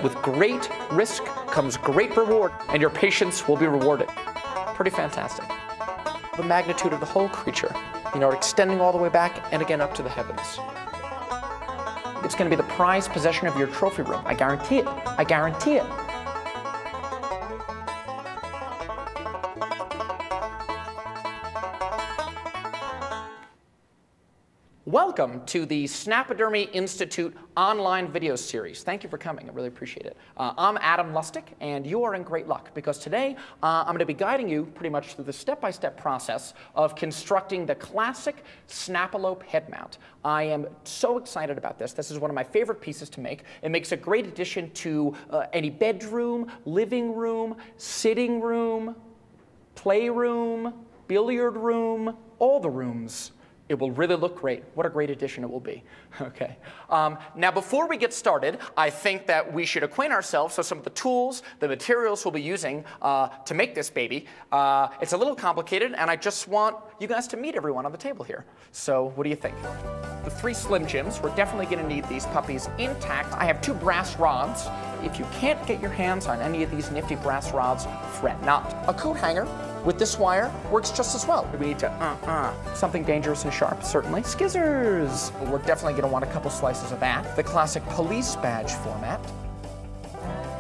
With great risk comes great reward, and your patience will be rewarded. Pretty fantastic. The magnitude of the whole creature, extending all the way back and again up to the heavens. It's going to be the prized possession of your trophy room. I guarantee it. I guarantee it. Welcome to the Snapidermy Institute online video series. Thank you for coming. I really appreciate it. I'm Adam Lustig, and you are in great luck because today I'm going to be guiding you pretty much through the step-by-step process of constructing the classic Snapalope head mount. I am so excited about this. This is one of my favorite pieces to make. It makes a great addition to any bedroom, living room, sitting room, playroom, billiard room, all the rooms. It will really look great. What a great addition it will be. Okay. Now, before we get started, I think that we should acquaint ourselves with some of the tools, the materials we'll be using to make this baby. It's a little complicated, and I just want you guys to meet everyone on the table here. So what do you think? The 3 Slim Jims, we're definitely going to need these puppies intact. I have 2 brass rods. If you can't get your hands on any of these nifty brass rods, fret not. A coat hanger with this wire works just as well. We need to something dangerous and sharp, certainly. Skizzers. We're definitely going to want a couple slices of that. The classic police badge format.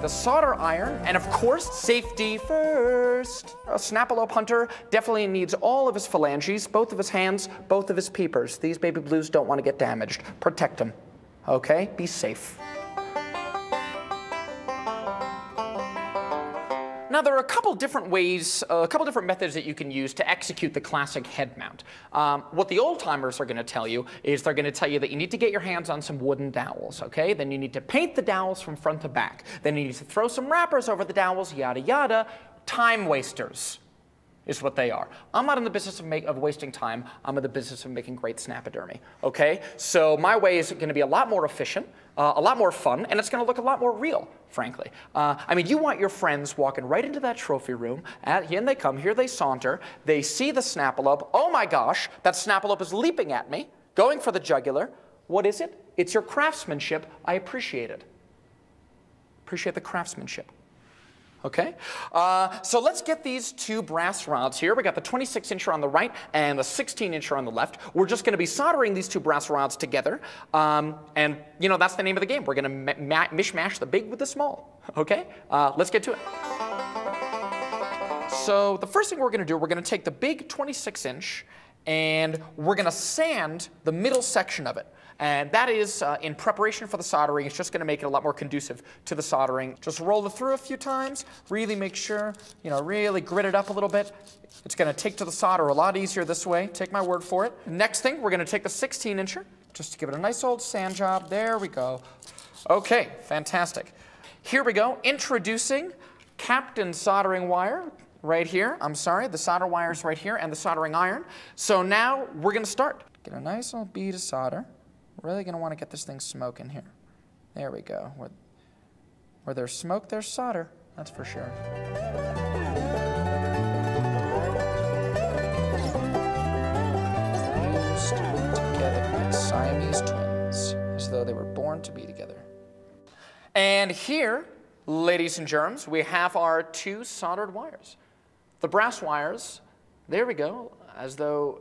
The solder iron, and of course, safety first. A Snapalope hunter definitely needs all of his phalanges, both of his hands, both of his peepers. These baby blues don't want to get damaged. Protect them, okay? Be safe. Now, there are a couple different ways, a couple different methods that you can use to execute the classic head mount. What the old-timers are going to tell you is they're going to tell you that you need to get your hands on some wooden dowels, okay? Then you need to paint the dowels from front to back. Then you need to throw some wrappers over the dowels, yada, yada. Time wasters is what they are. I'm not in the business of wasting time. I'm in the business of making great snapidermy, okay? So my way is going to be a lot more efficient, a lot more fun, and it's going to look a lot more real, frankly. I mean, you want your friends walking right into that trophy room, in they come, here they saunter, they see the Snapalope, oh my gosh, that Snapalope is leaping at me, going for the jugular. What is it? It's your craftsmanship. I appreciate it. Appreciate the craftsmanship. Okay, so let's get these 2 brass rods here. We got the 26-incher on the right and the 16-incher on the left. We're just going to be soldering these 2 brass rods together, and that's the name of the game. We're going to mishmash the big with the small. Okay, let's get to it. So the first thing we're going to do, we're going to take the big 26-inch and we're going to sand the middle section of it. And that is in preparation for the soldering. It's just going to make it a lot more conducive to the soldering. Just roll it through a few times. Really make sure, really grit it up a little bit. It's going to take to the solder a lot easier this way. Take my word for it. Next thing, we're going to take the 16-incher just to give it a nice old sand job. There we go. Okay, fantastic. Here we go. Introducing Captain Soldering Wire right here. I'm sorry, the solder wire is right here and the soldering iron. So now we're going to start. Get a nice little bead of solder. We're really going to want to get this thing smoking here. There we go. Where there's smoke, there's solder. That's for sure. Fused together like Siamese twins, as though they were born to be together. And here, ladies and germs, we have our 2 soldered wires. The brass wires, there we go,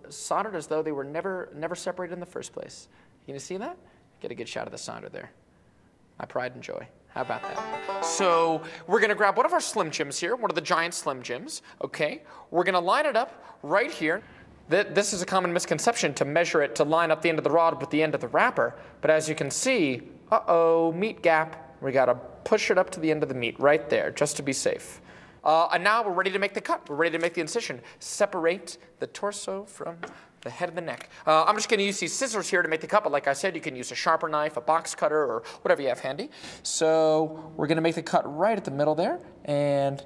soldered as though they were never separated in the first place. You see that? Get a good shot of the solder there. My pride and joy. How about that? So we're going to grab one of our Slim Jims here, one of the giant Slim Jims. Okay. We're going to line it up right here. This is a common misconception to measure it to line up the end of the rod with the end of the wrapper. But as you can see, meat gap. We got to push it up to the end of the meat right there, just to be safe. And now we're ready to make the cut. We're ready to make the incision. Separate the torso from the head of the neck. I'm just going to use these scissors here to make the cut, but like I said, you can use a sharper knife, a box cutter, or whatever you have handy. So we're going to make the cut right at the middle there, and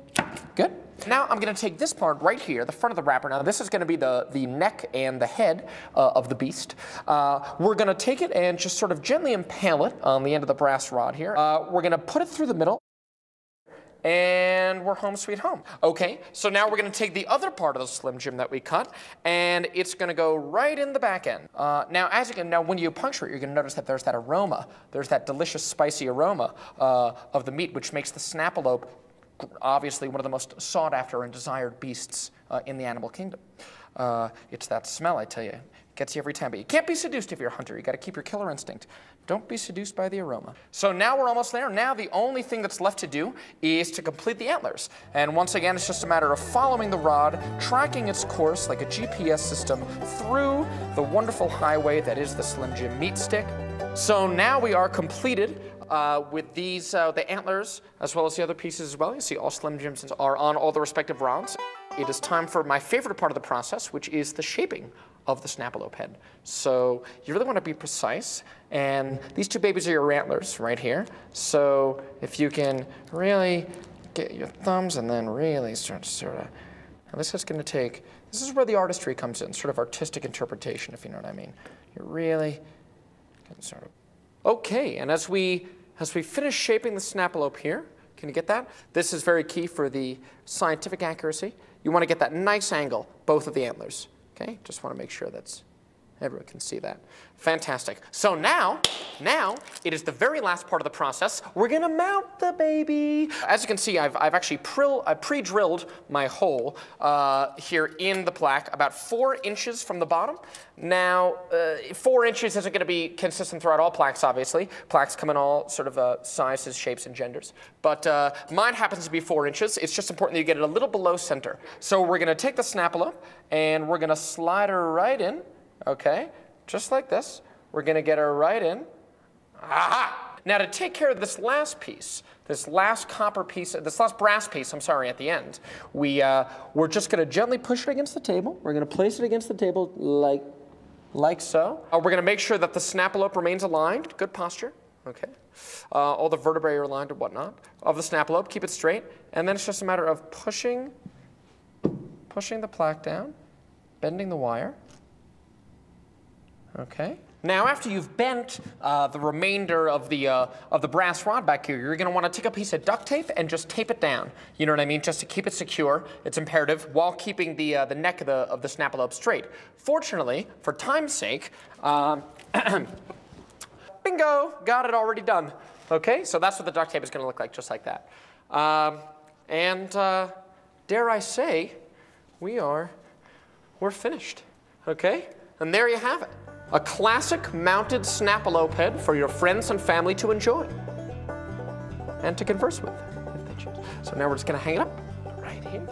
good. Now I'm going to take this part right here, the front of the wrapper. Now this is going to be the neck and the head of the beast. We're going to take it and just sort of gently impale it on the end of the brass rod here. We're going to put it through the middle. and we're home sweet home. Okay, so now we're going to take the other part of the Slim Jim that we cut, and it's going to go right in the back end. Now when you puncture it, you're going to notice that there's that aroma. There's that delicious spicy aroma of the meat, which makes the Snapalope obviously one of the most sought after and desired beasts in the animal kingdom. It's that smell, I tell you. Gets you every time, but you can't be seduced if you're a hunter. You got to keep your killer instinct. Don't be seduced by the aroma. So now we're almost there. Now the only thing that's left to do is to complete the antlers. And once again, it's just a matter of following the rod, tracking its course like a GPS system through the wonderful highway that is the Slim Jim meat stick. So now we are completed with these, the antlers, as well as the other pieces as well. You see all Slim Jims are on all the respective rods. It is time for my favorite part of the process, which is the shaping of the Snapalope head. So you really want to be precise, and these two babies are your antlers right here. So if you can really get your thumbs and then really start to sort of, now this is going to take, this is where the artistry comes in, sort of artistic interpretation, if you know what I mean. You really can sort of, okay, and as we finish shaping the Snapalope here, can you get that? This is very key for the scientific accuracy. You want to get that nice angle, both of the antlers. Okay, just want to make sure that's, everyone can see that. Fantastic. So now it is the very last part of the process. We're going to mount the baby. As you can see, I've actually pre-drilled my hole here in the plaque, about 4 inches from the bottom. Now, 4 inches isn't going to be consistent throughout all plaques, obviously. Plaques come in all sort of sizes, shapes, and genders. But mine happens to be 4 inches. It's just important that you get it a little below center. So we're going to take the Snapalope, and we're going to slide her right in, okay? Just like this. We're going to get her right in. Aha! Now to take care of this last piece, this last copper piece, this last brass piece, I'm sorry, at the end, we're just going to gently push it against the table. We're going to place it against the table like so. We're going to make sure that the Snapalope remains aligned. Good posture. Okay. All the vertebrae are aligned and whatnot of the Snapalope. Keep it straight. And then it's just a matter of pushing the plaque down, bending the wire. Okay. Now, after you've bent the remainder of the brass rod back here, you're going to want to take a piece of duct tape and just tape it down. You know what I mean? Just to keep it secure. It's imperative while keeping the neck of the Snapalope straight. Fortunately, for time's sake, bingo, got it already done. Okay, so that's what the duct tape is going to look like, just like that. Dare I say, we're finished. Okay, and there you have it. A classic mounted Snapalope head for your friends and family to enjoy and to converse with, if they choose. So now we're just going to hang it up right here,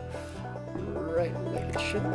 right where it should be.